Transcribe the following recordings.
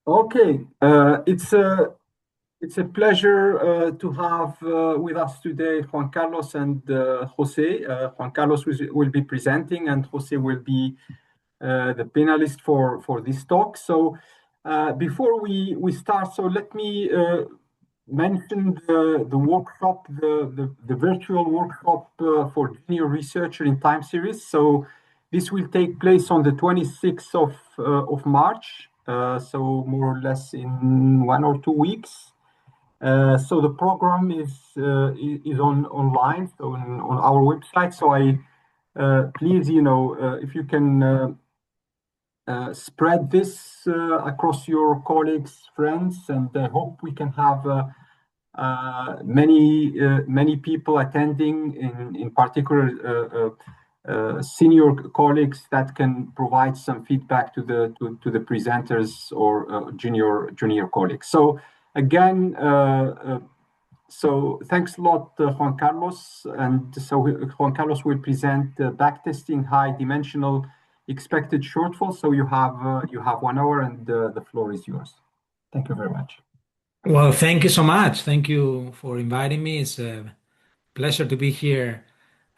Okay, it's a pleasure to have with us today Juan Carlos and Jose. Juan Carlos will be presenting, and Jose will be the panelist for this talk. So before we start, so let me mention the workshop, the virtual workshop for junior researcher in time series. So this will take place on the 26th of March, so more or less in 1 or 2 weeks. So the program is online, so on our website. So I please, if you can spread this across your colleagues, friends, and I hope we can have many people attending, in particular senior colleagues that can provide some feedback to the presenters or junior colleagues. So again, so thanks a lot, Juan Carlos. And so Juan Carlos will present backtesting high dimensional expected shortfall. So you have 1 hour, and the floor is yours. Thank you very much. Well, thank you so much. Thank you for inviting me. It's a pleasure to be here.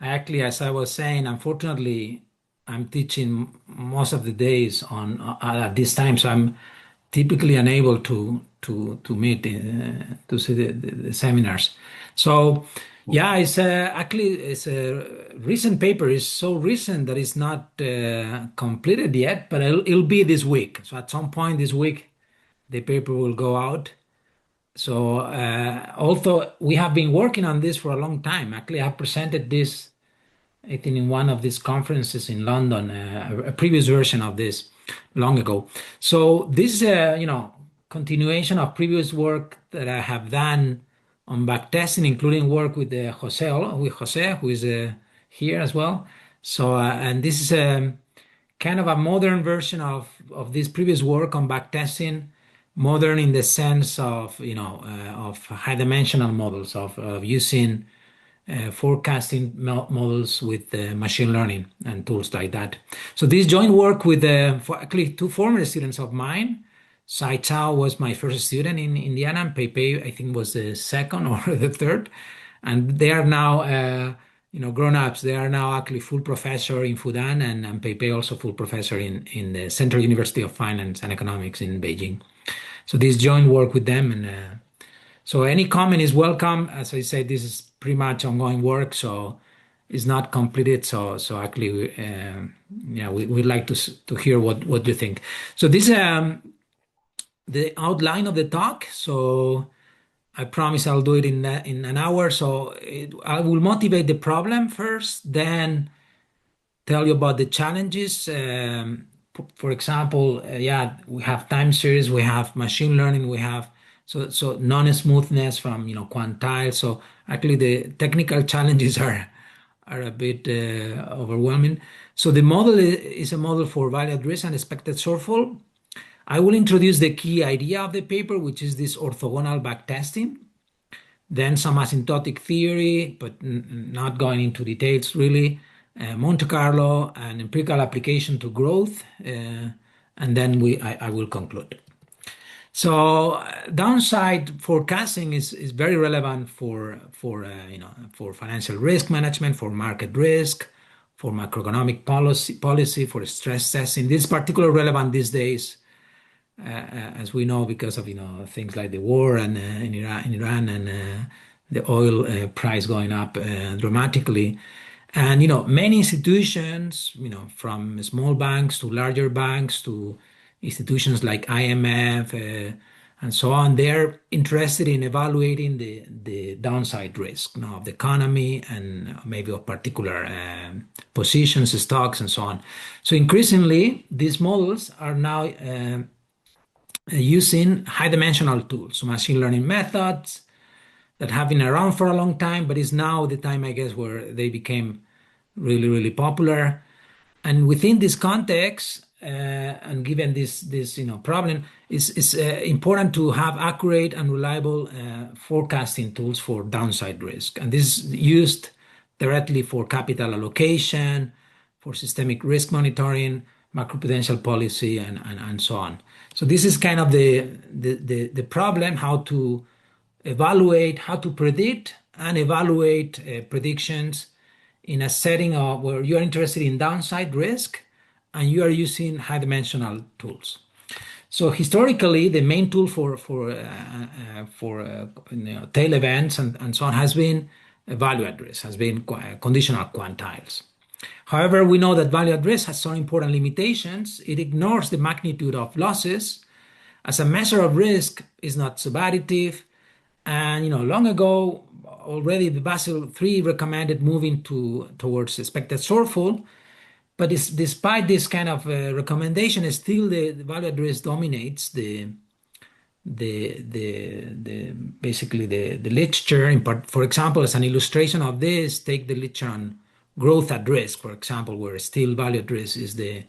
Actually, as I was saying, unfortunately, I'm teaching most of the days on at this time, so I'm typically unable to meet to see the seminars. So, yeah, it's actually it's a recent paper. It's so recent that it's not completed yet, but it'll be this week. So at some point this week, the paper will go out. So, although we have been working on this for a long time, actually, I presented this, I think, in one of these conferences in London, a previous version of this long ago. So, this is a continuation of previous work that I have done on backtesting, including work with Jose, who is here as well. So, and this is a kind of a modern version of this previous work on backtesting, modern in the sense of of high dimensional models of using forecasting models with machine learning and tools like that. So this joint work with actually two former students of mine. Sai Chao was my first student in Indiana, and Pepe I think was the second or the third, and they are now grown-ups. They are now actually full professor in Fudan, and Pepe also full professor in the Central University of Finance and Economics in Beijing. So this joint work with them, and so any comment is welcome. As I said, this is pretty much ongoing work, so it's not completed. So actually, we'd like to hear what you think. So this the outline of the talk. So I promise I'll do it in an hour. So I will motivate the problem first, then tell you about the challenges. For example, yeah, we have time series, we have machine learning, we have so non-smoothness from quantile. So actually, the technical challenges are a bit overwhelming. So the model is a model for value at risk and expected shortfall. I will introduce the key idea of the paper, which is this orthogonal backtesting. Then some asymptotic theory, but not going into details really. Monte Carlo and empirical application to growth, and then I will conclude. So downside forecasting is very relevant for financial risk management, for market risk, for macroeconomic policy, for stress testing. This is particularly relevant these days, as we know, because of things like the war and in Iran and the oil price going up dramatically. And many institutions, from small banks to larger banks to institutions like IMF and so on, they're interested in evaluating the downside risk of the economy and maybe of particular positions, stocks, and so on. So increasingly, these models are now using high dimensional tools, so machine learning methods that have been around for a long time, but it's now the time, I guess, where they became really, really popular. And within this context, and given this problem, it's important to have accurate and reliable forecasting tools for downside risk. And this is used directly for capital allocation, for systemic risk monitoring, macroprudential policy, and so on. So this is kind of the problem, how to evaluate, how to predict and evaluate predictions in a setting of where you are interested in downside risk and you are using high dimensional tools. So historically, the main tool for tail events and so on has been value at risk, has been conditional quantiles. However, we know that value at risk has some important limitations. It ignores the magnitude of losses. As a measure of risk, is not subadditive. And long ago, already the Basel III recommended moving towards expected shortfall. But despite this kind of recommendation, still the value at risk dominates basically the literature. For example, as an illustration of this, take the literature on growth at risk, for example, where still value at risk is the.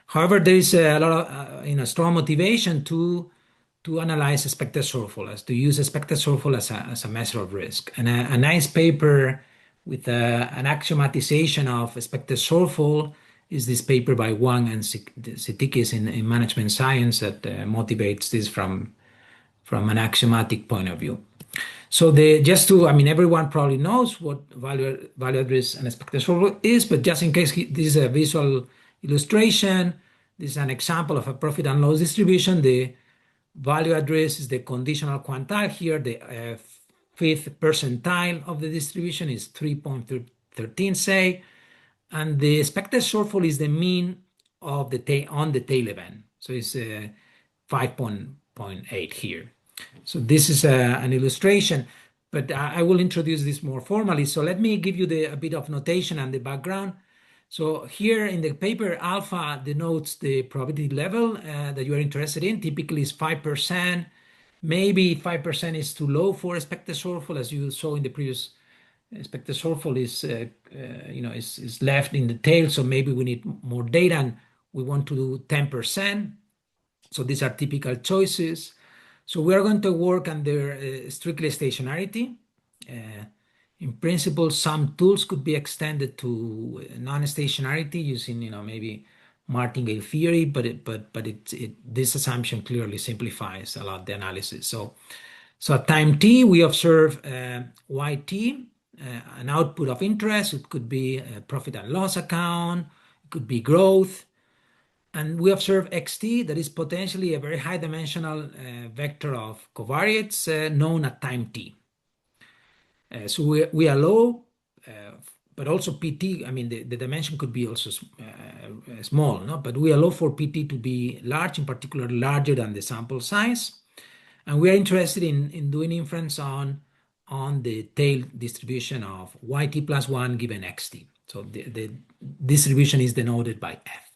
However, there is a lot of strong motivation to analyze expected shortfall, as to use expected shortfall as a measure of risk. And a nice paper with an axiomatization of expected shortfall is this paper by Juan and Sitikis in management science that motivates this from an axiomatic point of view. So everyone probably knows what value at risk and expected shortfall is, but just in case this is a visual illustration, this is an example of a profit and loss distribution. The value at risk is the conditional quantile here. The fifth percentile of the distribution is 3.13, say, and the expected shortfall is the mean of on the tail event. So it's 5.8 here. So this is an illustration, but I will introduce this more formally. So let me give you a bit of notation and the background. So here in the paper, alpha denotes the probability level that you are interested in. Typically it's 5%. Maybe 5% is too low for expected shortfall, as you saw in the previous. Expected shortfall is left in the tail, so maybe we need more data and we want to do 10%. So these are typical choices. So we are going to work under strictly stationarity. In principle, some tools could be extended to non-stationarity using, maybe martingale theory, but this assumption clearly simplifies a lot the analysis. So at time t, we observe yt, an output of interest. It could be a profit and loss account. It could be growth. And we observe xt, that is potentially a very high dimensional vector of covariates known at time t. So we allow, but also pt, the dimension could be also small, no? But we allow for pt to be large, in particular larger than the sample size. And we are interested in doing inference on the tail distribution of yt plus 1 given xt. So the distribution is denoted by f.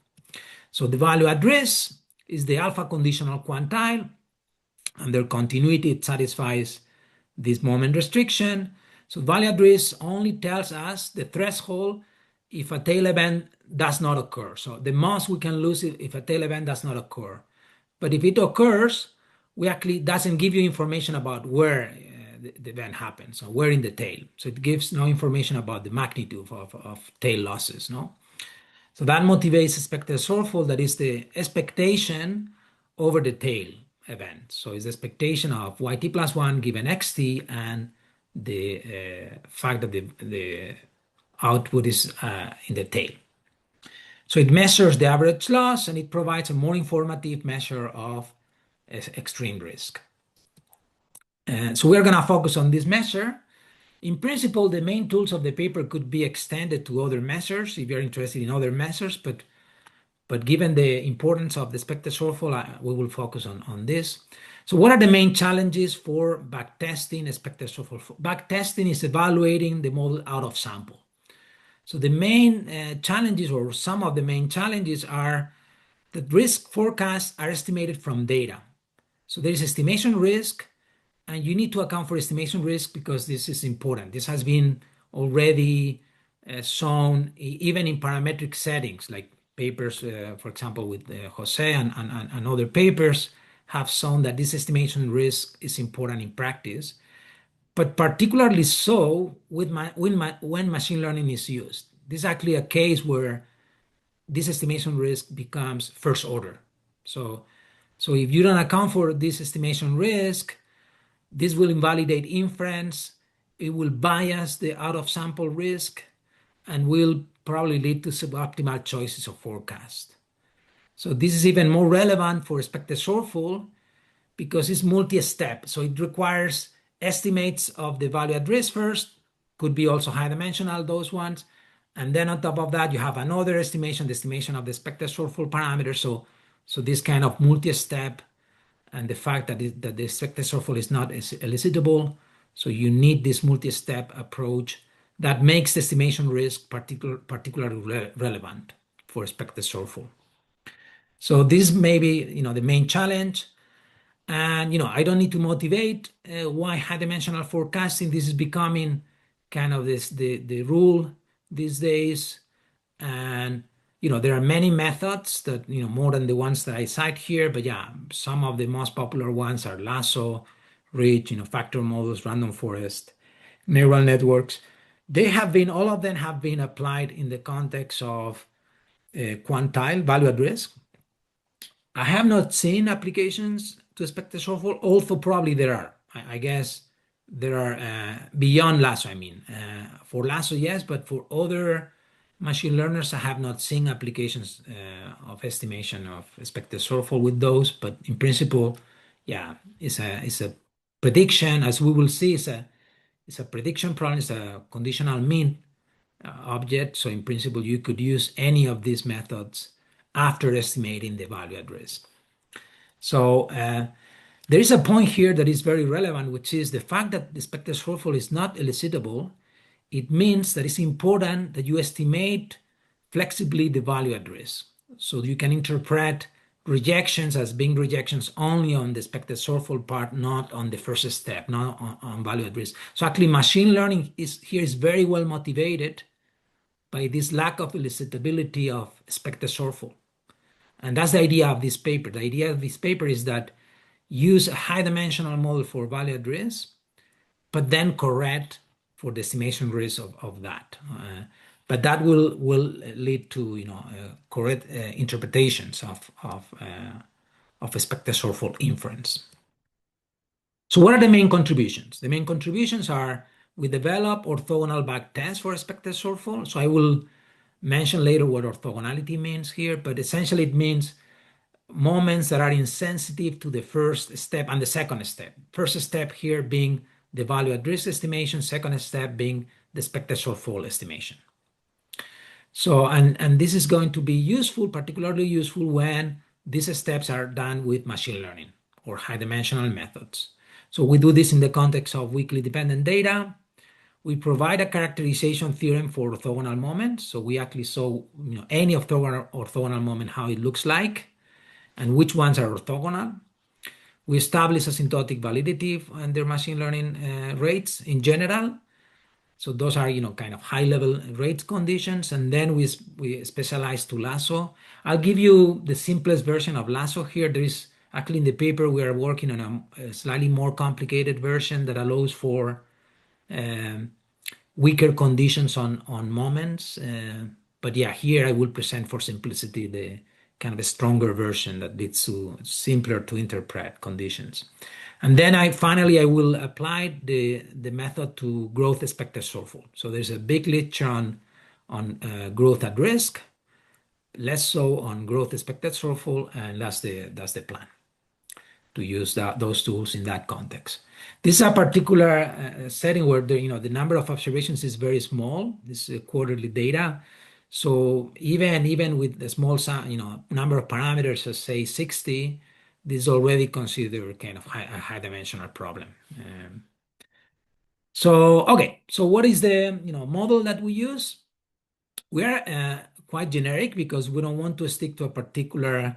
So the value at risk is the alpha conditional quantile. Under continuity, it satisfies this moment restriction. So value at risk only tells us the threshold if a tail event does not occur. So the most we can lose if a tail event does not occur. But if it occurs, we actually doesn't give you information about where the event happens, or where in the tail. So it gives no information about the magnitude of tail losses, no? So that motivates expected shortfall, that is the expectation over the tail event. So it's the expectation of yt plus 1 given xt and the fact that the output is in the tail. So it measures the average loss and it provides a more informative measure of extreme risk. So we're going to focus on this measure. In principle, the main tools of the paper could be extended to other measures if you're interested in other measures, but given the importance of the expected shortfall, we will focus on this. So what are the main challenges for backtesting expected shortfall? Backtesting is evaluating the model out of sample. So the main challenges, or some of the main challenges, are that risk forecasts are estimated from data. So there is estimation risk, and you need to account for estimation risk because this is important. This has been already shown even in parametric settings, like papers, for example, with Jose and other papers have shown that this estimation risk is important in practice, but particularly so when machine learning is used. This is actually a case where this estimation risk becomes first order. So if you don't account for this estimation risk, this will invalidate inference, it will bias the out of sample risk, and will probably lead to suboptimal choices of forecast. So this is even more relevant for expected shortfall because it's multi-step. So it requires estimates of the value at risk first, could be also high dimensional, those ones. And then on top of that, you have another estimation, the estimation of the expected shortfall parameter. So this kind of multi-step, and the fact that the expected shortfall is not elicitable. So you need this multi-step approach that makes the estimation risk particularly relevant for expected shortfall. So this may be, the main challenge. And, I don't need to motivate why high dimensional forecasting. This is becoming kind of the rule these days. And, there are many methods that, more than the ones that I cite here, but yeah, some of the most popular ones are lasso, ridge, factor models, random forest, neural networks. All of them have been applied in the context of quantile value at risk. I have not seen applications to expected shortfall, although probably there are. I guess there are beyond lasso, for lasso, yes, but for other machine learners, I have not seen applications of estimation of expected shortfall with those. But in principle, yeah, it's a prediction, as we will see, it's a prediction problem, it's a conditional mean object. So in principle, you could use any of these methods after estimating the value at risk. So there is a point here that is very relevant, which is the fact that the expected shortfall is not elicitable. It means that it's important that you estimate flexibly the value at risk. So you can interpret rejections as being rejections only on the expected shortfall part, not on the first step, not on value at risk. So actually machine learning is very well motivated by this lack of elicitability of expected shortfall. And that's the idea of this paper. The idea of this paper is that use a high dimensional model for value at risk, but then correct for the estimation risk of that. But that will lead to correct interpretations of expected shortfall inference. So what are the main contributions? The main contributions are we develop orthogonal backtests for expected shortfall. So I will mention later what orthogonality means here, but essentially it means moments that are insensitive to the first step and the second step. First step here being the value at risk estimation, second step being the expected shortfall estimation. So, and this is going to be useful, particularly useful when these steps are done with machine learning or high dimensional methods. So we do this in the context of weakly dependent data. We provide a characterization theorem for orthogonal moments. So we actually saw any orthogonal moment, how it looks like, and which ones are orthogonal. We establish asymptotic validity under machine learning rates in general. So those are kind of high-level rate conditions, and then we specialize to lasso. I'll give you the simplest version of lasso here. There is actually in the paper we are working on a slightly more complicated version that allows for weaker conditions on moments. But yeah, here I will present for simplicity the kind of a stronger version that leads to simpler to interpret conditions. And then finally I will apply the method to growth expected shortfall. So there's a big literature on growth at risk, less so on growth expected shortfall, and that's the plan, to use those tools in that context. This is a particular setting where the number of observations is very small. This is quarterly data. So even with the small number of parameters, as say 60, this is already considered kind of a high dimensional problem. So what is the model that we use? We are quite generic because we don't want to stick to a particular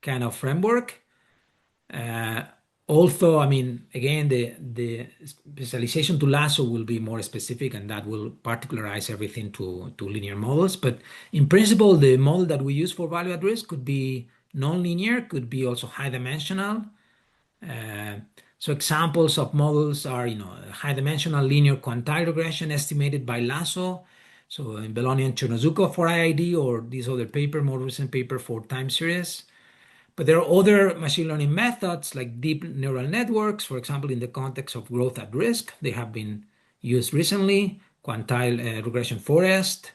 kind of framework. Also, again, the specialization to lasso will be more specific, and that will particularize everything to linear models. But in principle, the model that we use for value at risk could be nonlinear, could be also high dimensional. So examples of models are, high dimensional linear quantile regression estimated by lasso. So in Belloni and Chernozuko for IID, or this other paper, more recent paper for time series. But there are other machine learning methods like deep neural networks, for example, in the context of growth at risk. They have been used recently, quantile regression forest,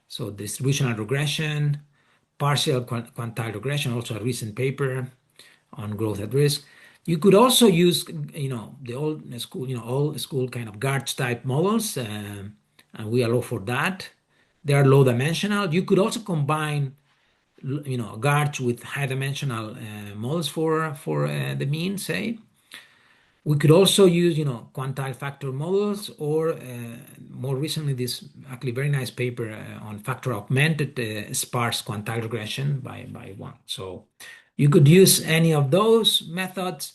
so distributional regression, partial quantile regression, also a recent paper on growth at risk. You could also use, the old school, old school kind of GARCH type models, and we allow for that. They are low dimensional. You could also combine, GARCH with high dimensional models for the mean, say. We could also use, quantile factor models, or more recently, this actually very nice paper on factor augmented sparse quantile regression by Juan. So you could use any of those methods.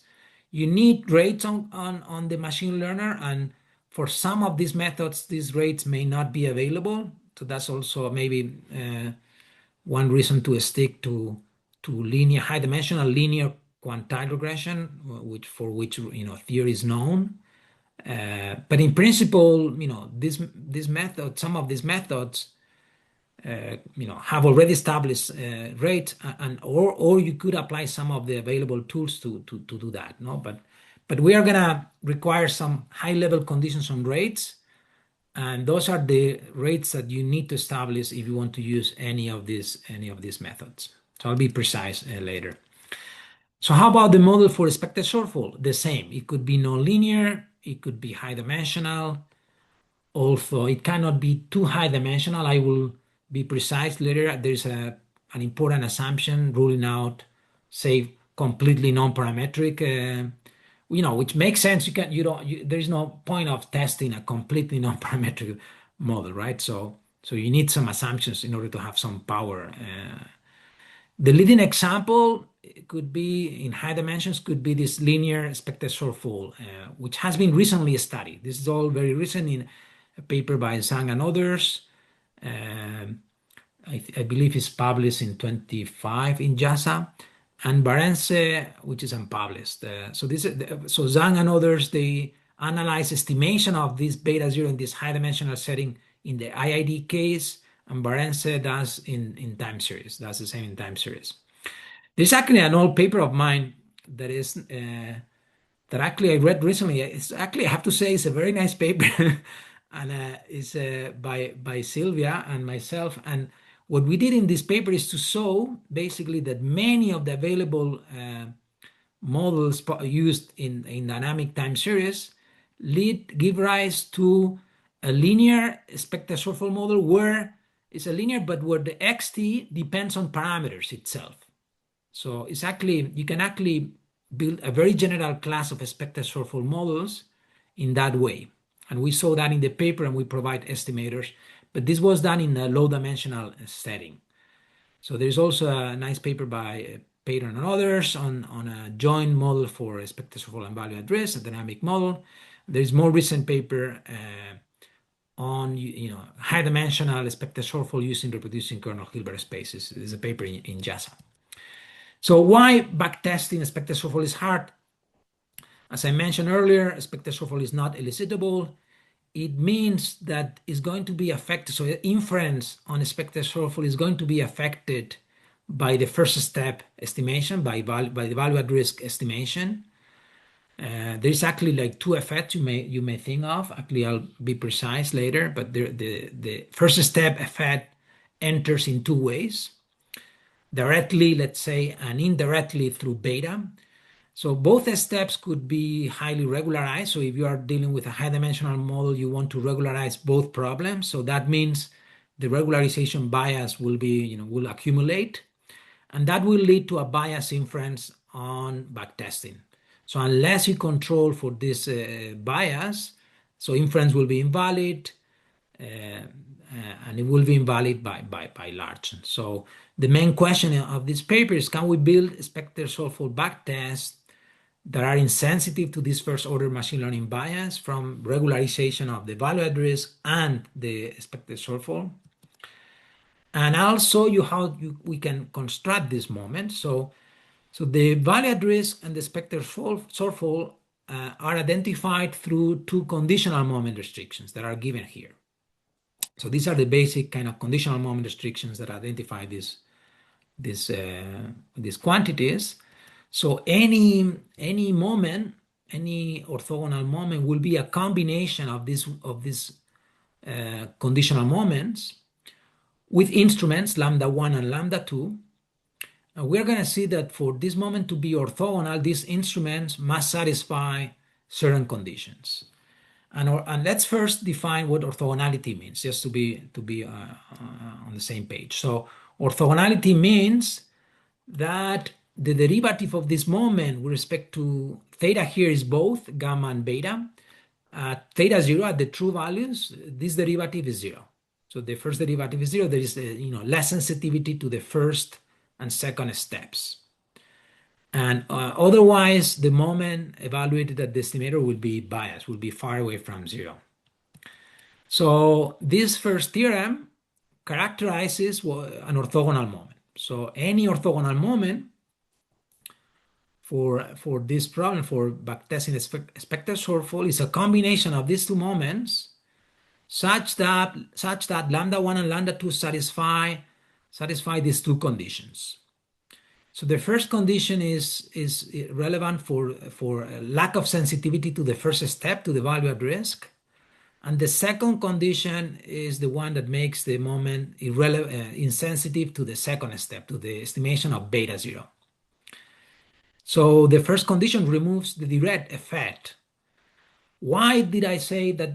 You need rates on the machine learner, and for some of these methods, these rates may not be available. So that's also maybe one reason to stick to linear, high dimensional linear quantile regression, for which theory is known. But in principle, this method, some of these methods, have already established rates, or you could apply some of the available tools to do that. No, but we are gonna require some high level conditions on rates, and those are the rates that you need to establish if you want to use any of these methods. So I'll be precise later. So how about the model for expected shortfall? The same. It could be nonlinear, it could be high dimensional. Also, it cannot be too high dimensional. I will be precise later. There's an important assumption ruling out, say, completely non-parametric, which makes sense. There's no point of testing a completely non-parametric model, right? So you need some assumptions in order to have some power. The leading example could be in high dimensions, could be this linear expected shortfall, which has been recently studied. This is all very recent in a paper by Zhang and others. I believe it's published in 25 in JASA, and Barentse, which is unpublished. So Zhang and others, they analyze estimation of this beta zero in this high dimensional setting in the IID case, and Barentse does in time series. That's the same in time series. There's actually an old paper of mine that is that actually I read recently. It's actually, I have to say, it's a very nice paper, and it's by Sylvia and myself. And what we did in this paper is to show basically that many of the available models used in dynamic time series give rise to a linear expected shortfall model where it's a linear, but where the xt depends on parameters itself. So you can actually build a very general class of expected shortfall models in that way. And we saw that in the paper, and we provide estimators, but this was done in a low dimensional setting. So there's also a nice paper by Payton and others on a joint model for expected shortfall and value at risk, a dynamic model. There's more recent paper on high dimensional expected shortfall using reproducing kernel Hilbert spaces. There's a paper in JASA. So why backtesting expected shortfall is hard? As I mentioned earlier, expected shortfall is not elicitable. It means that it's going to be affected. So inference on expected shortfall is going to be affected by the first step estimation, by the value at risk estimation. There's actually like two effects you may think of. Actually, I'll be precise later, but the first step effect enters in two ways: directly, let's say, and indirectly through beta. So both steps could be highly regularized. So if you are dealing with a high dimensional model, you want to regularize both problems. So that means the regularization bias will accumulate, and that will lead to a bias inference on backtesting. So unless you control for this bias, so inference will be invalid, and it will be invalid by large. So the main question of this paper is, can we build expected shortfall backtests that are insensitive to this first order machine learning bias from regularization of the value at risk and the expected shortfall? And I'll show you how we can construct this moment. So the value at risk and the expected shortfall are identified through two conditional moment restrictions that are given here. So these are the basic kind of conditional moment restrictions that identify these quantities. So any moment, any orthogonal moment will be a combination of these conditional moments with instruments lambda 1 and lambda 2. And we're going to see that for this moment to be orthogonal, these instruments must satisfy certain conditions. And let's first define what orthogonality means, just to be on the same page. So orthogonality means that the derivative of this moment with respect to theta here is both gamma and beta. At theta 0, at the true values, this derivative is 0. So the first derivative is 0. There is less sensitivity to the first and second steps. And otherwise, the moment evaluated at the estimator will be biased, will be far away from 0. So this first theorem characterizes an orthogonal moment. So any orthogonal moment for this problem, for backtesting expected shortfall, is a combination of these two moments such that lambda 1 and lambda 2 satisfy these two conditions. So the first condition is relevant for lack of sensitivity to the first step, to the value at risk. And the second condition is the one that makes the moment insensitive to the second step, to the estimation of beta 0. So the first condition removes the direct effect. Why did I say that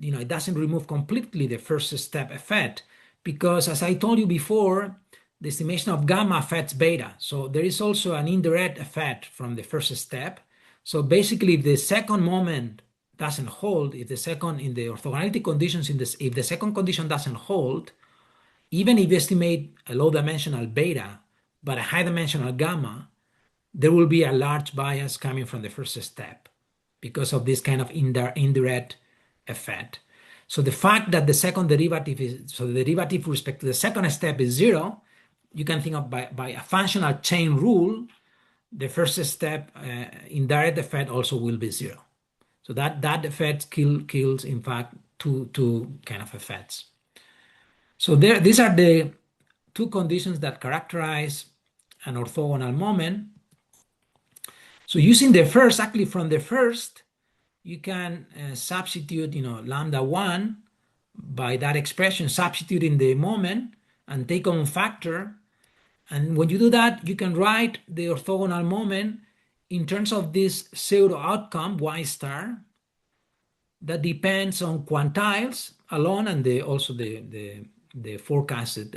it doesn't remove completely the first step effect? Because as I told you before, the estimation of gamma affects beta. So there is also an indirect effect from the first step. So basically, if the second moment doesn't hold, if the second in the orthogonality conditions, if the second condition doesn't hold, even if you estimate a low dimensional beta, but a high dimensional gamma, there will be a large bias coming from the first step because of this kind of indirect effect. So the fact that the second derivative the derivative with respect to the second step is 0, you can think of by a functional chain rule, the first step indirect effect also will be 0. So that effect kills, in fact, two kind of effects. So these are the two conditions that characterize an orthogonal moment. So using the first, actually from the first, you can substitute, lambda 1 by that expression, substitute in the moment and take common factor. And when you do that, you can write the orthogonal moment in terms of this pseudo outcome, y star, that depends on quantiles alone and also the forecasted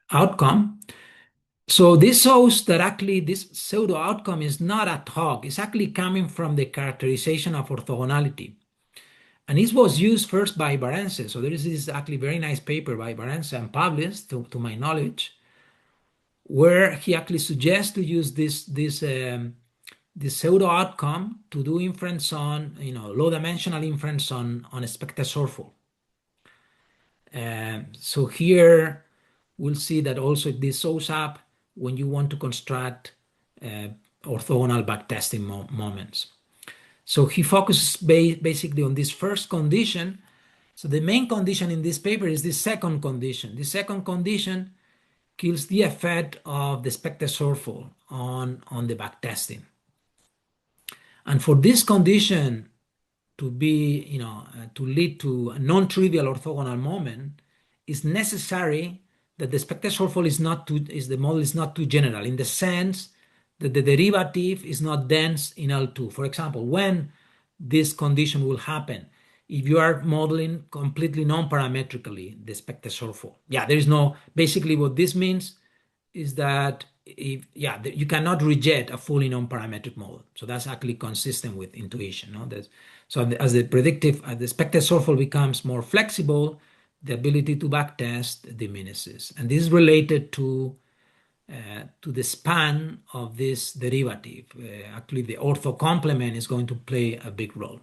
outcome. So this shows that actually this pseudo outcome is not ad hoc. It's actually coming from the characterization of orthogonality. And this was used first by Barense. So there is this actually very nice paper by Barense and published, to my knowledge, where he actually suggests to use this pseudo outcome to do inference on, low dimensional inference on expected shortfall. So here we'll see that also this shows up when you want to construct orthogonal backtesting moments. So he focuses basically on this first condition. So the main condition in this paper is this second condition. The second condition kills the effect of the expected shortfall on the backtesting. And for this condition to be, to lead to a non-trivial orthogonal moment, it's necessary that the expected shortfall the model is not too general, in the sense that the derivative is not dense in L2. For example, when this condition will happen, if you are modeling completely non-parametrically the expected shortfall. There is no, basically what this means is that you cannot reject a fully non-parametric model. So that's actually consistent with intuition. So as the expected shortfall becomes more flexible, the ability to backtest diminishes. And this is related to the span of this derivative. Actually, the ortho complement is going to play a big role.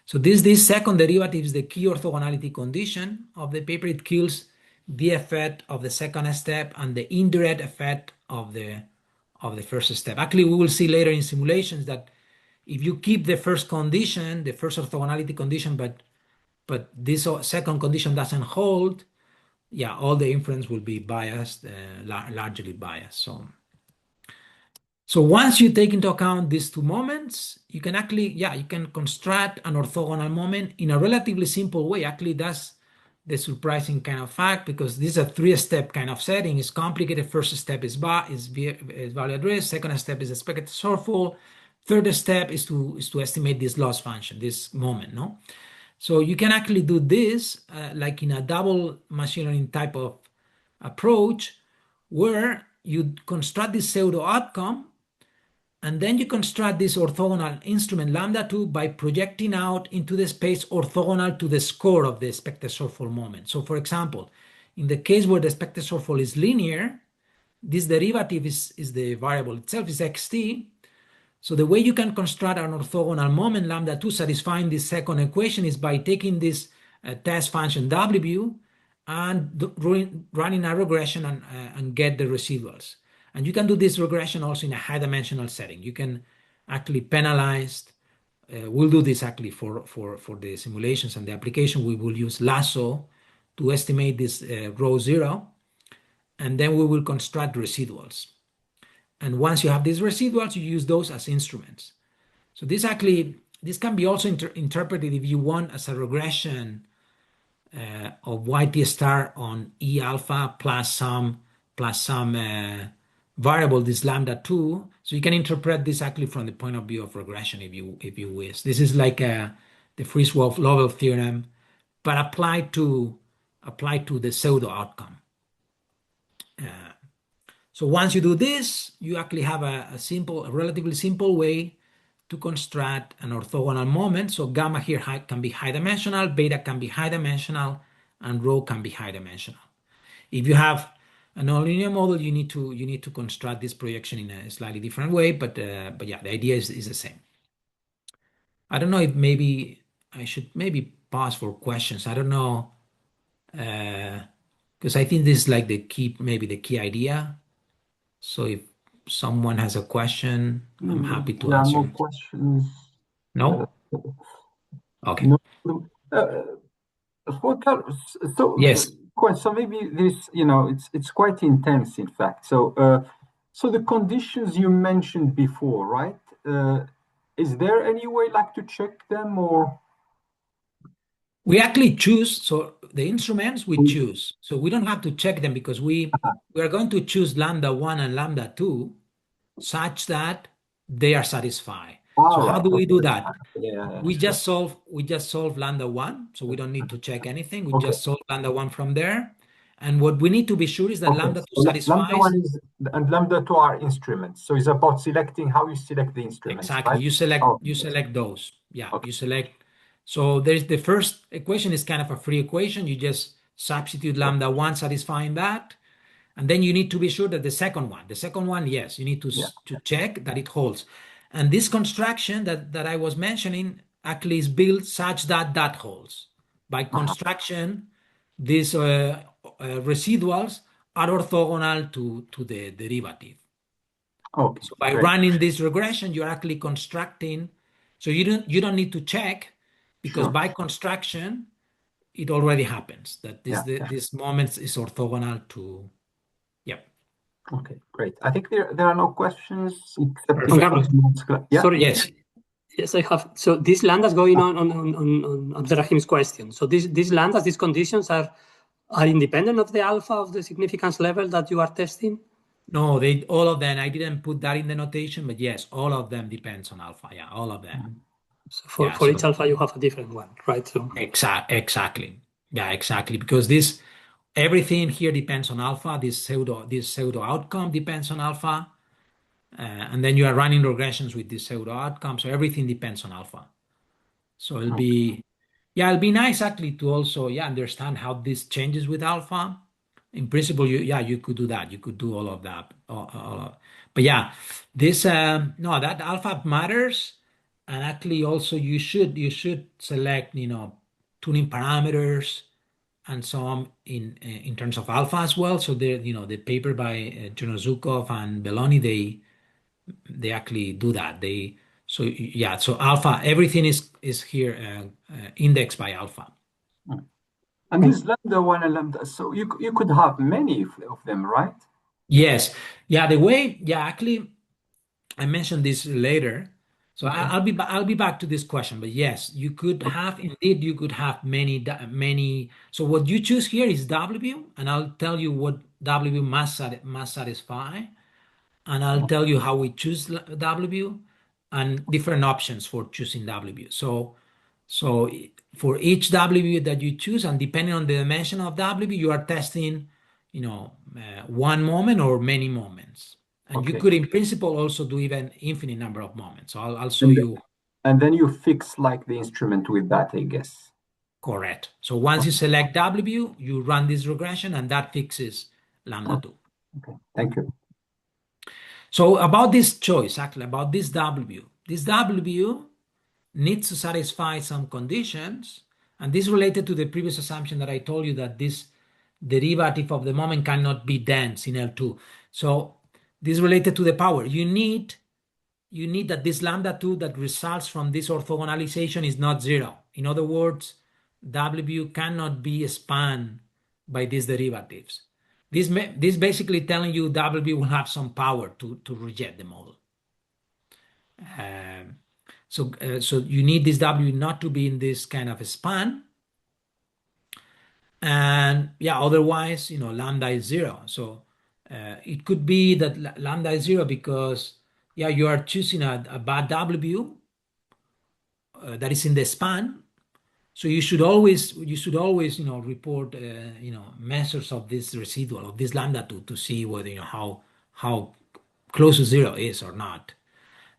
So this second derivative is the key orthogonality condition of the paper. It kills the effect of the second step and the indirect effect of the first step. Actually, we will see later in simulations that if you keep the first condition, the first orthogonality condition, but but this second condition doesn't hold, yeah, all the inference will be biased, largely biased. So once you take into account these two moments, you can actually, yeah, you can construct an orthogonal moment in a relatively simple way. Actually, that's the surprising kind of fact, because this is a three-step kind of setting. It's complicated. First step is value address. Second step is expected shortfall. Third step is to estimate this loss function, this moment, no? So you can actually do this like in a double machine learning type of approach, where you construct this pseudo outcome, and then you construct this orthogonal instrument lambda2 by projecting out into the space orthogonal to the score of the expected shortfall moment. So for example, in the case where the expected shortfall is linear, this derivative is the variable itself, is xt. So the way you can construct an orthogonal moment lambda2 satisfying this second equation is by taking this test function w and running a regression and get the residuals. And you can do this regression also in a high dimensional setting. You can actually penalize. We'll do this actually for the simulations and the application. We will use lasso to estimate this row 0, and then we will construct residuals. And once you have these residuals, you use those as instruments. So this can be also interpreted, if you want, as a regression of YT star on E alpha plus some variable, this lambda 2. So you can interpret this actually from the point of view of regression, if you wish. This is like the Friswolf-Lovell theorem, but applied to the pseudo outcome. So once you do this, you actually have a relatively simple way to construct an orthogonal moment. So gamma here can be high dimensional, beta can be high dimensional, and rho can be high dimensional. If you have a nonlinear model, you need to construct this projection in a slightly different way, but yeah, the idea is the same. I don't know if maybe I should pause for questions. I don't know, because I think this is like the key idea. So if someone has a question, I'm happy to answer. There are no questions. No? Okay. No. So yes. So maybe this, it's quite intense, in fact. So the conditions you mentioned before, right? Is there any way like to check them, or? We actually choose, so the instruments we choose. So we don't have to check them, because we are going to choose lambda 1 and lambda 2 such that they are satisfied. So how do we do that? We just solve lambda 1, so we don't need to check anything. We just solve lambda 1 from there. And what we need to be sure is that lambda 2 satisfies. Lambda 1 and lambda 2 are instruments. So it's about selecting how you select the instruments. Exactly. Right? You select those. Yeah. You select. So there's the first equation is kind of a free equation. You just substitute lambda 1 satisfying that. And then you need to be sure that the second one, yes, you need to check that it holds. And this construction that I was mentioning actually is built such that that holds. By construction, these residuals are orthogonal to the derivative. Okay. So by running this regression, you're actually constructing. So you don't need to check, because by construction, it already happens that this moment is orthogonal to. Yep. Okay, great. I think there are no questions except Sorry. Yes. Yes, I have. So these lambdas going on Abderrahim's question. So these lambdas, these conditions are independent of the alpha of the significance level that you are testing? No, all of them. I didn't put that in the notation, but yes, all of them depends on alpha. Yeah, all of them. So for each alpha, you have a different one, right? So exactly. Yeah, exactly. Because everything here depends on alpha. This pseudo outcome depends on alpha, and then you are running regressions with this pseudo outcome. So everything depends on alpha. So it'll be nice actually to also understand how this changes with alpha. In principle, you could do that. You could do all of that. But yeah, this that alpha matters, and actually also you should select tuning parameters and so on in terms of alpha as well. So the paper by Chernozyukov and Belloni, they actually do that. So alpha, everything is here indexed by alpha. And this lambda 1 and lambda, so you could have many of them, right? Yes. Yeah, the way, yeah, actually, I mentioned this later. So Okay. I'll be back to this question, but yes, you could have indeed you could have many. So what you choose here is W, and I'll tell you what W must satisfy, and I'll tell you how we choose W and different options for choosing W. So for each W that you choose, and depending on the dimension of W, you are testing, one moment or many moments. And you Okay. could, in principle, also do even infinite number of moments. So I'll show And, you. and then you fix like the instrument with that, I guess. Correct. So once you select W, you run this regression, and that fixes lambda 2. Okay. Thank you. So about this choice, actually, about this W needs to satisfy some conditions, and this related to the previous assumption that I told you that this derivative of the moment cannot be dense in L2. So this is related to the power. You need that this lambda 2 that results from this orthogonalization is not zero. In other words, W cannot be spanned by these derivatives. This basically telling you W will have some power to reject the model. So you need this W not to be in this kind of a span. And yeah, otherwise, lambda is zero. So it could be that lambda is zero because, yeah, you are choosing a bad W that is in the span. So you should always, report, measures of this residual of this lambda to see whether, how close to zero is or not.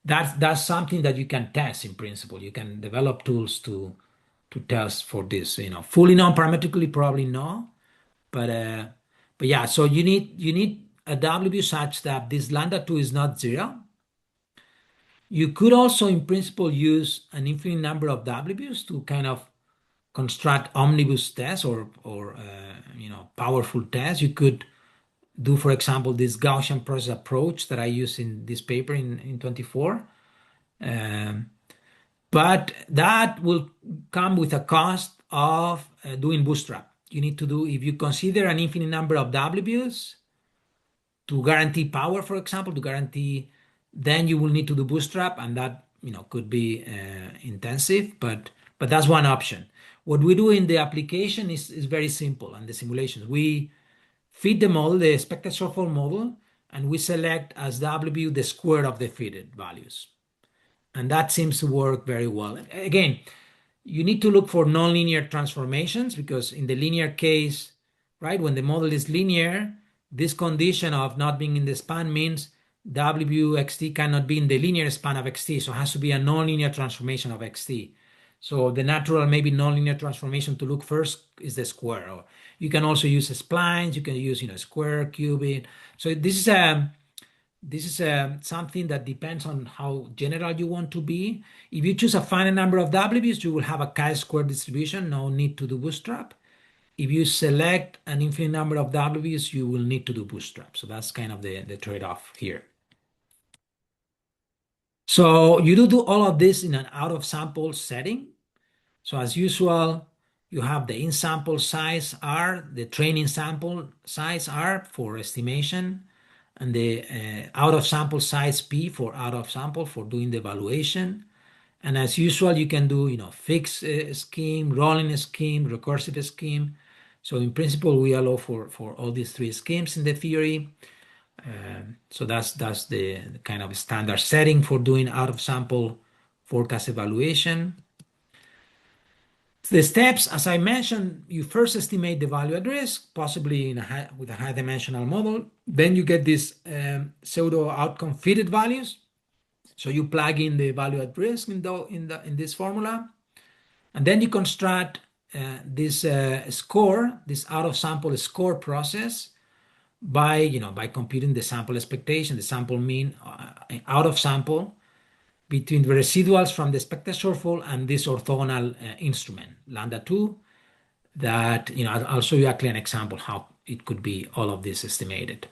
That's something that you can test in principle. You can develop tools to test for this. Fully non-parametrically, probably no, but yeah. So you need a W such that this lambda 2 is not zero. You could also, in principle, use an infinite number of W's to kind of construct omnibus tests or powerful tests. You could do, for example, this Gaussian process approach that I use in this paper in 24. But that will come with a cost of doing bootstrap. You need to do, if you consider an infinite number of W's to guarantee power, for example, then you will need to do bootstrap, and that could be intensive, but that's one option. What we do in the application is very simple, and the simulations. We feed the model, the expected shortfall model, and we select as W the square of the fitted values. And that seems to work very well. Again, you need to look for nonlinear transformations because in the linear case, right, when the model is linear, this condition of not being in the span means WXT cannot be in the linear span of XT, so it has to be a nonlinear transformation of XT. So the natural, maybe nonlinear transformation to look first is the square. Or you can also use splines. You can use square, cubic. So this is something that depends on how general you want to be. If you choose a finite number of W's, you will have a chi-square distribution, no need to do bootstrap. If you select an infinite number of W's, you will need to do bootstrap. So that's kind of the trade-off here. So you do all of this in an out-of-sample setting. So as usual, you have the in-sample size R, the training sample size R for estimation, and the out-of-sample size P for out-of-sample for doing the evaluation. And as usual, you can do fixed scheme, rolling scheme, recursive scheme. So in principle, we allow for all these three schemes in the theory. So that's the kind of standard setting for doing out-of-sample forecast evaluation. The steps, as I mentioned, you first estimate the value at risk, possibly with a high-dimensional model. Then you get these pseudo outcome fitted values. So you plug in the value at risk in this formula, and then you construct this score, this out-of-sample score process by computing the sample expectation, the sample mean out of sample between the residuals from the expected shortfall and this orthogonal instrument, lambda 2, that, I'll show you actually an example how it could be all of this estimated.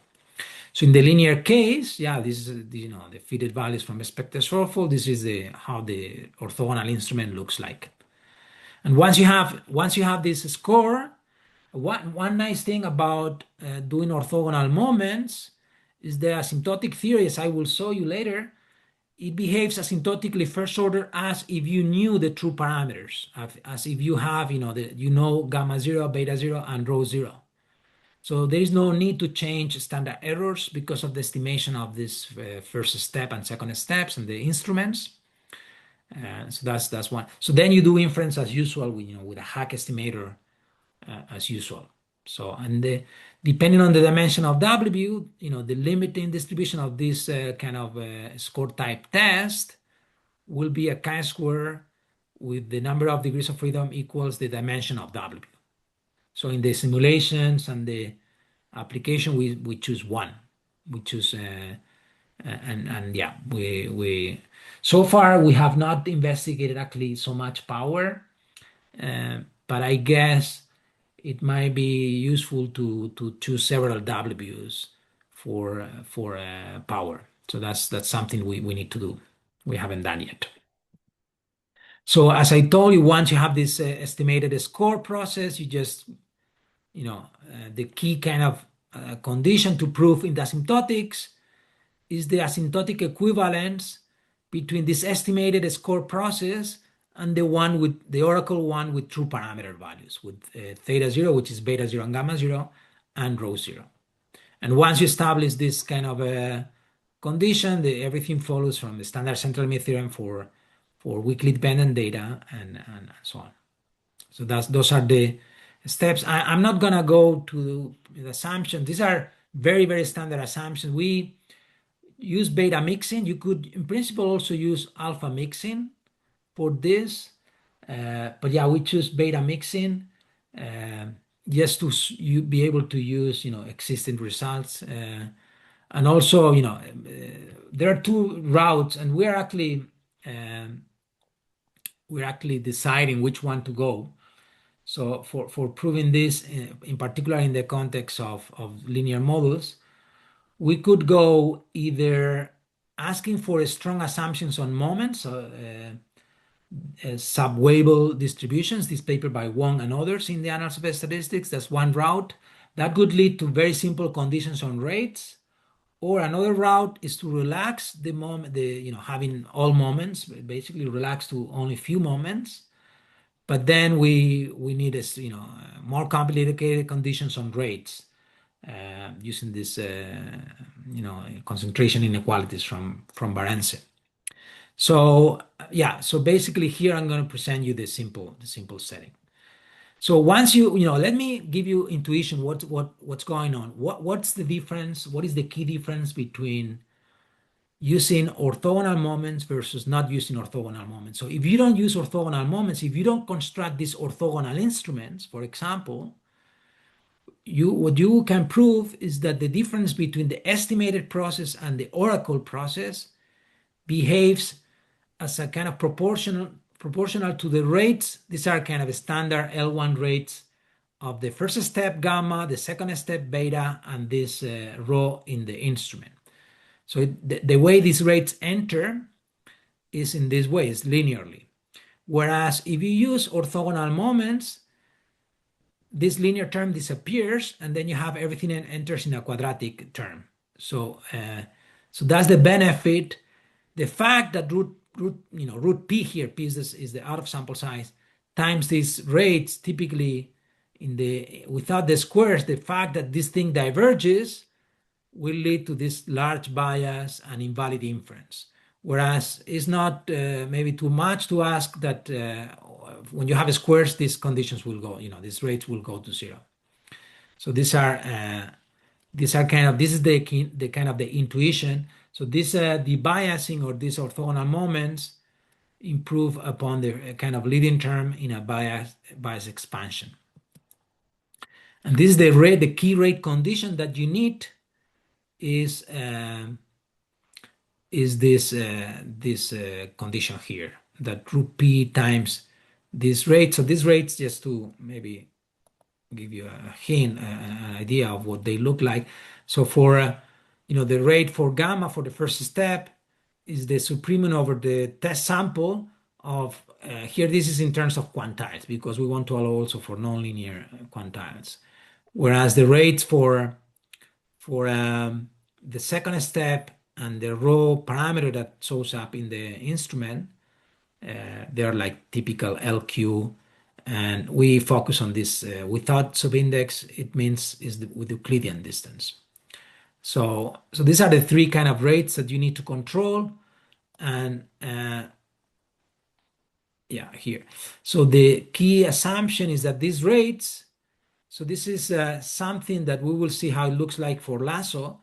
So in the linear case, this is, the fitted values from expected shortfall. This is how the orthogonal instrument looks like. And once you have this score, one nice thing about doing orthogonal moments is the asymptotic theory, as I will show you later. It behaves asymptotically first order as if you knew the true parameters, as if you have, gamma 0, beta 0, and rho 0. So there is no need to change standard errors because of the estimation of this first step and second steps and the instruments. So that's one. So then you do inference as usual with a hack estimator as usual. So depending on the dimension of W, the limiting distribution of this kind of score type test will be a chi-square with the number of degrees of freedom equals the dimension of W. So in the simulations and the application, we choose one. We choose and yeah, we so far we have not investigated actually so much power, but I guess it might be useful to choose several W's for power. So that's something we need to do. We haven't done yet. So as I told you, once you have this estimated score process, you just the key kind of condition to prove in the asymptotics is the asymptotic equivalence between this estimated score process and the oracle one with true parameter values, with theta 0, which is beta 0 and gamma 0, and rho 0. And once you establish this kind of a condition, everything follows from the standard central limit theorem for weakly dependent data and so on. So those are the steps. I'm not going to go to the assumptions. These are very, very standard assumptions. We use beta mixing. You could, in principle, also use alpha mixing for this. But yeah, we choose beta mixing just to be able to use, existing results. And also, there are two routes, and we're actually deciding which one to go. So for proving this, in particular in the context of linear models, we could go either asking for strong assumptions on moments, sub-Weibull distributions, this paper by Juan and others in the Annals of Statistics. That's one route. That could lead to very simple conditions on rates. Or another route is to relax the moment, having all moments, basically relax to only few moments. But then we need more complicated conditions on rates using this concentration inequalities from Barentse. So yeah, so basically here I'm going to present you the simple setting. So once let me give you intuition what's going on. What's the difference? What is the key difference between using orthogonal moments versus not using orthogonal moments? So if you don't use orthogonal moments, if you don't construct these orthogonal instruments, for example, what you can prove is that the difference between the estimated process and the oracle process behaves as a kind of proportional to the rates. These are kind of standard L1 rates of the first step gamma, the second step beta, and this rho in the instrument. So the way these rates enter is in this way, it's linearly. Whereas if you use orthogonal moments, this linear term disappears, and then you have everything enters in a quadratic term. So that's the benefit. The fact that root p here, p is the out of sample size, times these rates typically without the squares, the fact that this thing diverges will lead to this large bias and invalid inference. Whereas it's not maybe too much to ask that when you have squares, these conditions will go, these rates will go to 0. So this is the kind of the intuition. So this debiasing or these orthogonal moments improve upon the kind of leading term in a bias expansion. And this is the key rate condition that you need is this condition here, that root p times this rate. So these rates, just to maybe give you a hint, an idea of what they look like. So for the rate for gamma for the first step is the supremum over the test sample of here, this is in terms of quantiles, because we want to allow also for nonlinear quantiles. Whereas the rates for the second step and the raw parameter that shows up in the instrument, they're like typical LQ, and we focus on this without subindex. It means is with Euclidean distance. So these are the three kind of rates that you need to control, and yeah, here. So the key assumption is that these rates. So this is something that we will see how it looks like for lasso,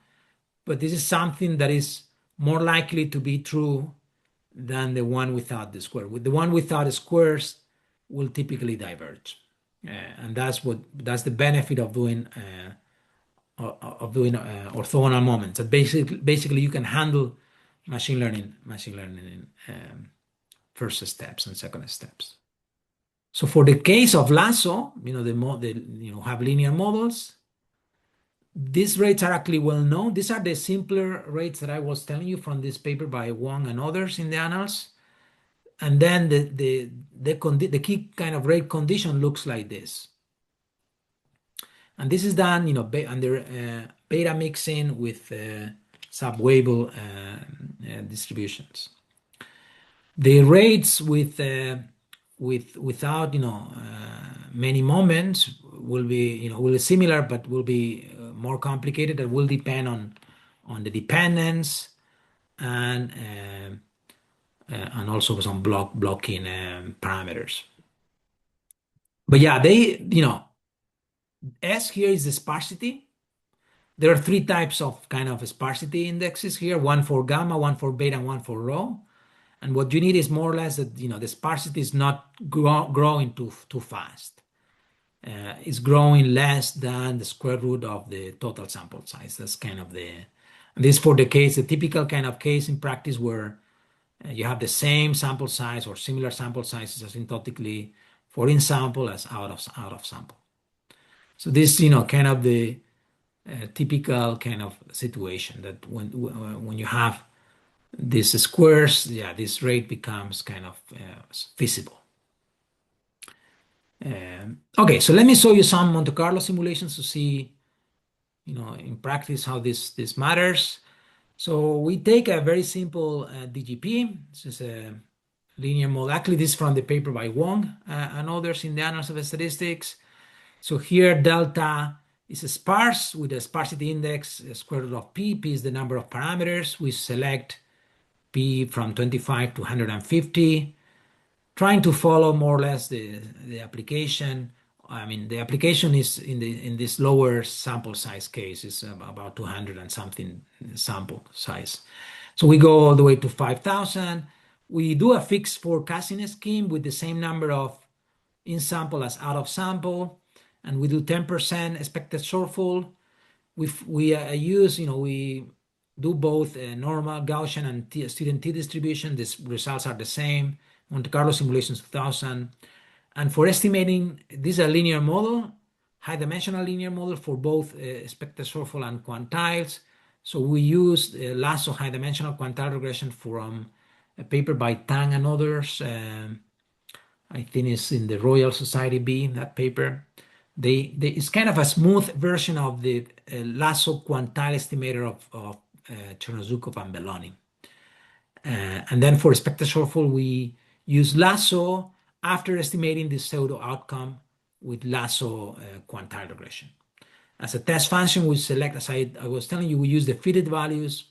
but this is something that is more likely to be true than the one without the square. With the one without the squares will typically diverge, and that's the benefit of doing orthogonal moments. That basically you can handle machine learning in first steps and second steps. So for the case of lasso, have linear models. These rates are actually well known. These are the simpler rates that I was telling you from this paper by Juan and others in the annals. And then the key kind of rate condition looks like this. And this is done, under beta mixing with sub-Weibull distributions. The rates without many moments will be similar, but will be more complicated. It will depend on the dependence and also some blocking parameters. But yeah, S here is the sparsity. There are three types of kind of sparsity indexes here: one for gamma, one for beta, and one for rho. And what you need is more or less that the sparsity is not growing too fast. It's growing less than the square root of the total sample size. That's kind of this for the typical kind of case in practice where you have the same sample size or similar sample sizes asymptotically for in sample as out of sample. So this kind of the typical kind of situation that when you have these squares, this rate becomes kind of feasible. Okay, so let me show you some Monte Carlo simulations to see, in practice how this matters. So we take a very simple DGP. This is a linear model. Actually, this is from the paper by Wong and others in the Annals of Statistics. So here delta is sparse with a sparsity index square root of p. P is the number of parameters. We select P from 25 to 150, trying to follow more or less the application. I mean, the application is in this lower sample size case is about 200 and something sample size. So we go all the way to 5,000. We do a fixed forecasting scheme with the same number of in sample as out of sample, and we do 10% expected shortfall. We do both normal Gaussian and student t-distribution. These results are the same. Monte Carlo simulations 2000. And for estimating, this is a linear model, high-dimensional linear model for both expected shortfall and quantiles. So we use lasso high-dimensional quantile regression from a paper by Tang and others. I think it's in the Royal Society B, that paper. It's kind of a smooth version of the lasso quantile estimator of Chernozhukov and Belloni. And then for expected shortfall, we use lasso after estimating the pseudo outcome with lasso quantile regression. As a test function, we select, as I was telling you, we use the fitted values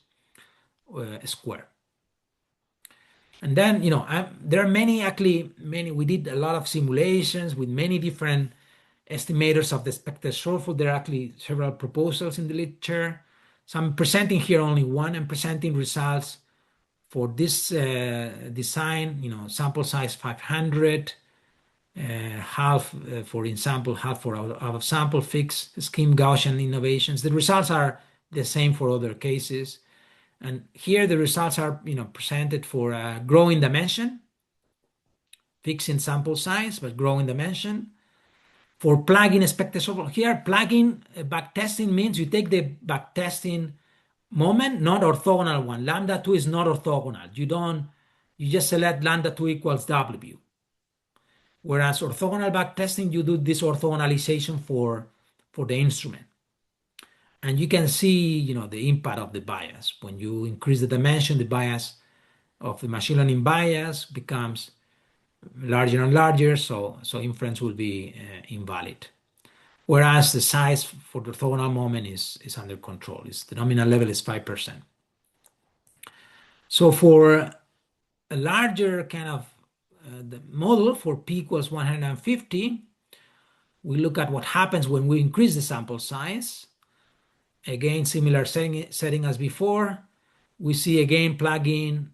square. And then, there are many, we did a lot of simulations with many different estimators of the expected shortfall. There are actually several proposals in the literature. So I'm presenting here only one. I'm presenting results for this design, sample size 500, half for in sample, half for out of sample, fixed scheme Gaussian innovations. The results are the same for other cases. And here the results are, presented for a growing dimension, fixing sample size, but growing dimension. For plugin expected shortfall, here plugin backtesting means you take the backtesting moment, not orthogonal one. Lambda 2 is not orthogonal. You don't you just select lambda 2 equals W. Whereas orthogonal backtesting, you do this orthogonalization for the instrument. And you can see, the impact of the bias. When you increase the dimension, the bias of the machine learning bias becomes larger and larger, so inference will be invalid. Whereas the size for the orthogonal moment is under control. The nominal level is 5%. So for a larger kind of the model for p equals 150, we look at what happens when we increase the sample size. Again, similar setting as before. We see again plugin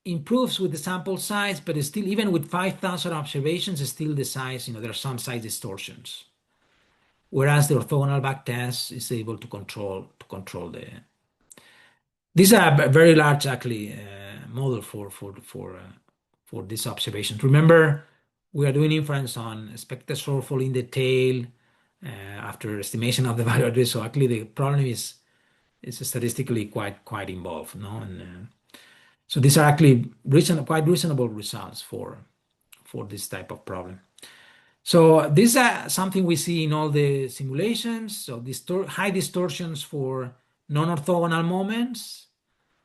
improves with the sample size, but still, even with 5,000 observations, still the size, there are some size distortions. Whereas the orthogonal backtest is able to control the. These are very large, actually, model for this observation. Remember, we are doing inference on expected shortfall in the tail after estimation of the value at risk. So actually, the problem is statistically quite involved, no? And so these are actually quite reasonable results for this type of problem. So this is something we see in all the simulations. So high distortions for non-orthogonal moments.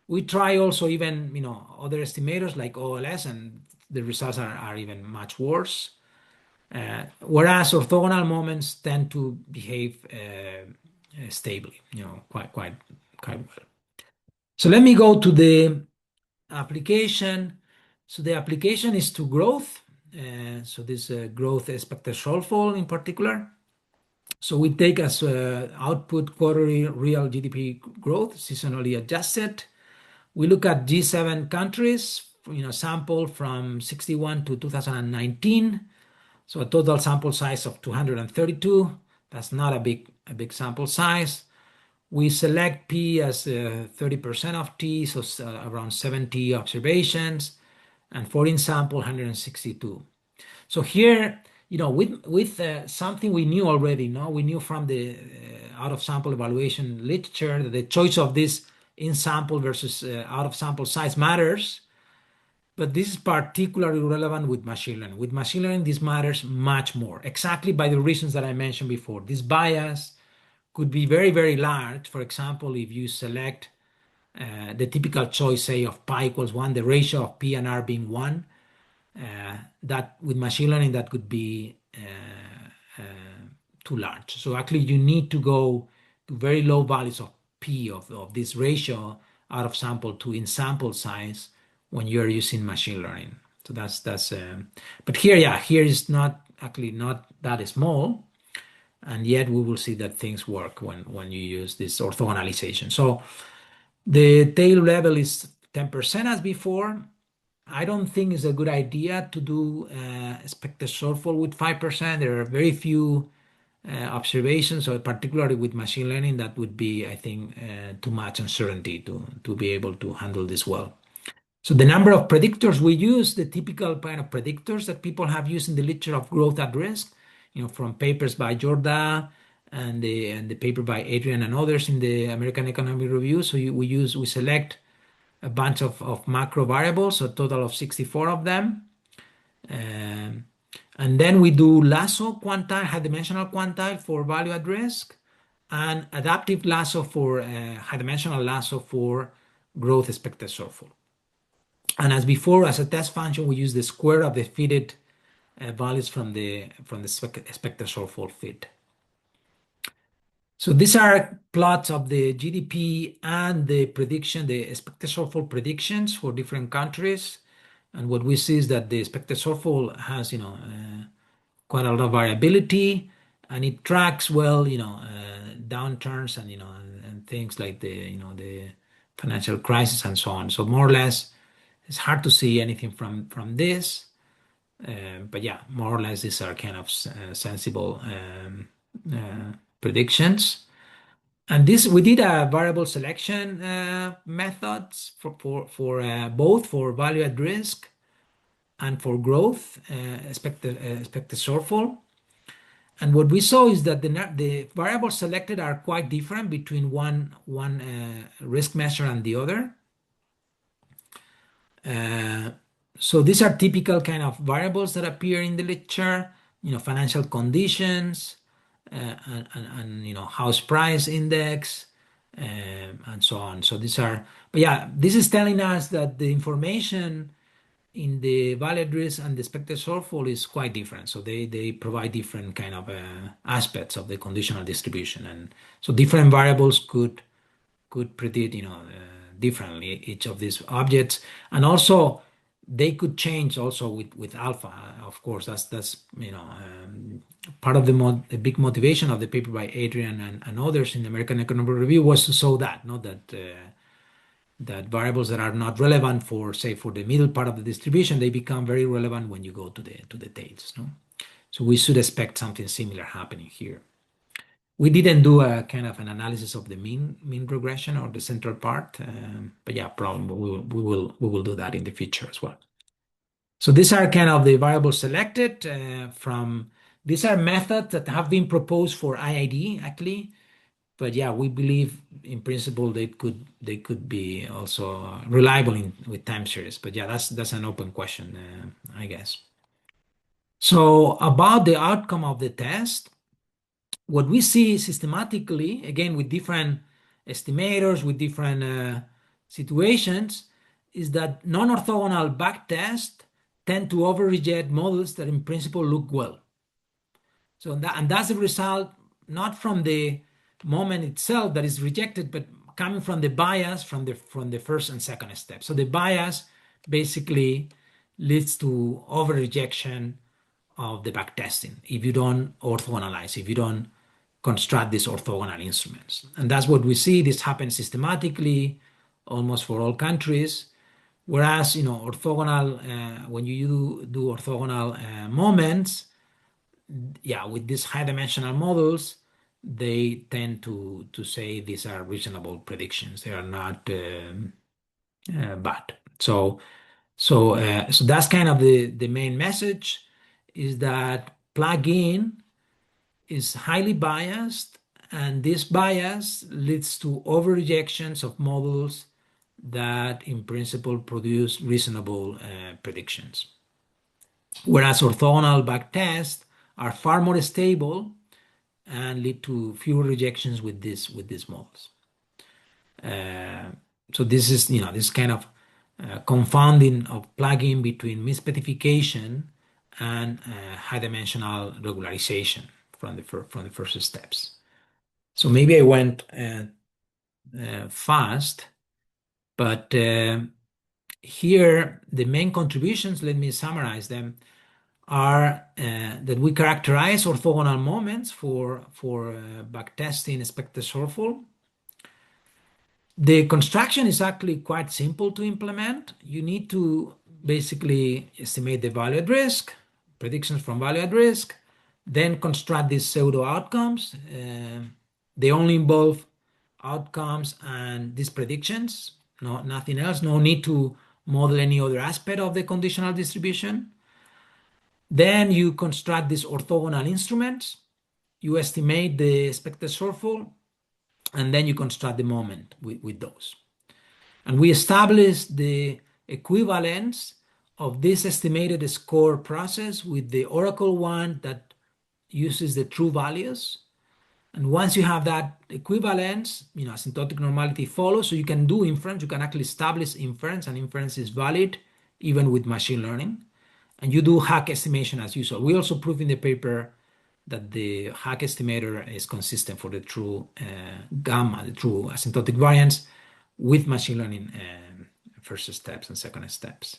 We try also even other estimators like OLS, and the results are even much worse. Whereas orthogonal moments tend to behave stably, quite well. So let me go to the application. So the application is to growth. So this growth expected shortfall in particular. So we take as output quarterly real GDP growth, seasonally adjusted. We look at G7 countries, sample from 61 to 2019. So a total sample size of 232. That's not a big sample size. We select P as 30% of T, so around 70 observations, and 14 sample, 162. So here, with something we knew already, we knew from the out-of-sample evaluation literature that the choice of this in-sample versus out-of-sample size matters. But this is particularly relevant with machine learning. With machine learning, this matters much more, exactly by the reasons that I mentioned before. This bias could be very, very large. For example, if you select the typical choice, say, of pi equals 1, the ratio of P and R being 1, that with machine learning, that could be too large. So actually, you need to go to very low values of P of this ratio out of sample to in sample size when you're using machine learning. So that's but here is not that small. And yet we will see that things work when you use this orthogonalization. So the tail level is 10% as before. I don't think it's a good idea to do expected shortfall with 5%. There are very few observations, so particularly with machine learning, that would be, I think, too much uncertainty to be able to handle this well. So the number of predictors we use, the typical kind of predictors that people have used in the literature of growth at risk, from papers by Jorda and the paper by Adrian and others in the American Economic Review. So we select a bunch of macro variables, a total of 64 of them. And then we do lasso quantile, high-dimensional quantile for value at risk, and adaptive lasso for high-dimensional lasso for growth expected shortfall. And as before, as a test function, we use the square of the fitted values from the expected shortfall fit. So these are plots of the GDP and the prediction, the expected shortfall predictions for different countries. And what we see is that the expected shortfall has, quite a lot of variability, and it tracks well, downturns and things like the financial crisis and so on. So more or less, it's hard to see anything from this. But yeah, more or less, these are kind of sensible predictions. And this, we did a variable selection methods for both for value at risk and for growth expected shortfall. And what we saw is that the variables selected are quite different between one risk measure and the other. So these are typical kind of variables that appear in the literature, financial conditions, and house price index, and so on. So but yeah, this is telling us that the information in the value at risk and the expected shortfall is quite different. So they provide different kind of aspects of the conditional distribution, and so different variables could predict differently each of these objects, and also they could change also with alpha. Of course, that's part of the big motivation of the paper by Adrian and others in the American Economic Review was to show that that variables that are not relevant for the middle part of the distribution, they become very relevant when you go to the tails. So we should expect something similar happening here. We didn't do a kind of an analysis of the mean regression or the central part, but yeah, probably we will do that in the future as well. So these are kind of the variables selected from. These are methods that have been proposed for IID actually, but yeah, we believe in principle they could be also reliable with time series. But yeah, that's an open question, I guess. So about the outcome of the test, what we see systematically, again with different estimators, with different situations, is that non-orthogonal backtests tend to over-reject models that in principle look well. So that's the result not from the moment itself that is rejected, but coming from the bias from the first and second step. So the bias basically leads to over-rejection of the backtesting if you don't orthogonalize, if you don't construct these orthogonal instruments. And that's what we see. This happens systematically almost for all countries. Whereas, orthogonal, when you do orthogonal moments, yeah, with these high dimensional models, they tend to say these are reasonable predictions. They are not bad. So that's kind of the main message, is that plugin is highly biased, and this bias leads to over-rejections of models that in principle produce reasonable predictions. Whereas orthogonal backtests are far more stable and lead to fewer rejections with these models. So this is this kind of confounding of plugin between misspecification and high dimensional regularization from the first steps. So maybe I went fast, but here the main contributions, let me summarize them, are that we characterize orthogonal moments for backtesting expected shortfall. The construction is actually quite simple to implement. You need to basically estimate the value at risk, predictions from value at risk, then construct these pseudo outcomes. They only involve outcomes and these predictions, nothing else. No need to model any other aspect of the conditional distribution. Then you construct these orthogonal instruments. You estimate the expected shortfall, and then you construct the moment with those. And we establish the equivalence of this estimated score process with the Oracle one that uses the true values. And once you have that equivalence, asymptotic normality follows, so you can do inference. You can actually establish inference, and inference is valid even with machine learning. And you do hack estimation as usual. We also prove in the paper that the hack estimator is consistent for the true gamma, the true asymptotic variance with machine learning first steps and second steps.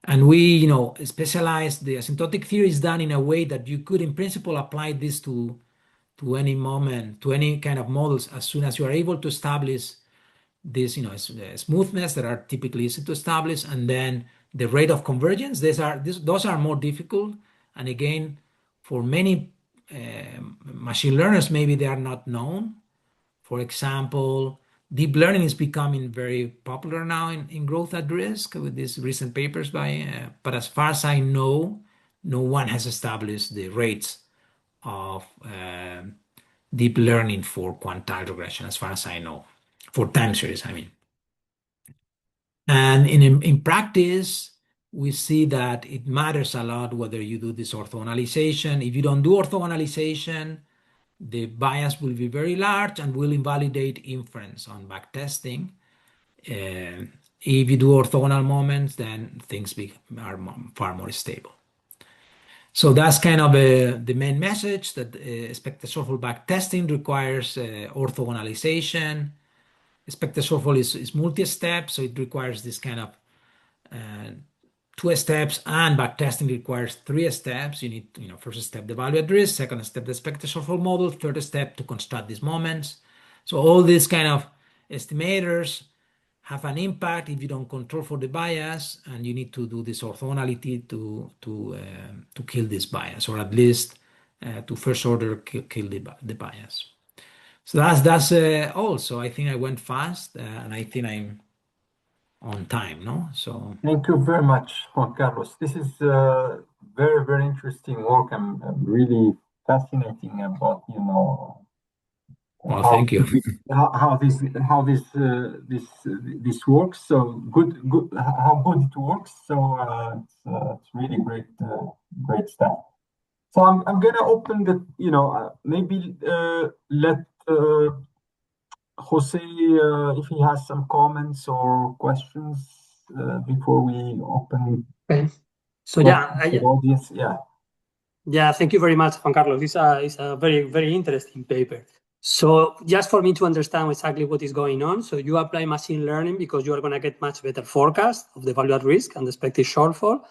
And we, specialize the asymptotic theory is done in a way that you could in principle apply this to any moment, to any kind of models as soon as you are able to establish this, smoothness that are typically easy to establish, and then the rate of convergence. Those are more difficult, and again, for many machine learners, maybe they are not known. For example, deep learning is becoming very popular now in growth at risk with these recent papers but as far as I know, no one has established the rates of deep learning for quantile regression, as far as I know, for time series, I mean. And in practice, we see that it matters a lot whether you do this orthogonalization. If you don't do orthogonalization, the bias will be very large and will invalidate inference on backtesting. If you do orthogonal moments, then things are far more stable. So that's kind of the main message, that expected shortfall backtesting requires orthogonalization. Expected shortfall is multi-step, so it requires this kind of 2 steps, and backtesting requires 3 steps. You need, first step, the value at risk, second step, the expected shortfall model, third step to construct these moments. So all these kind of estimators have an impact if you don't control for the bias, and you need to do this orthogonality to kill this bias, or at least to first order kill the bias. So that's also, I think I went fast, and I think I'm on time, no? So thank you very much, Juan Carlos. This is very, very interesting work. I'm really fascinating about, well, thank you. how this works. So good, how good it works. So it's really great stuff. So I'm gonna open the, maybe let Jose, if he has some comments or questions before we open. Okay. So audience. Yeah, thank you very much, Juan Carlos. This is a very, very interesting paper. So just for me to understand exactly what is going on, so you apply machine learning because you are going to get much better forecast of the value at risk and the expected shortfall.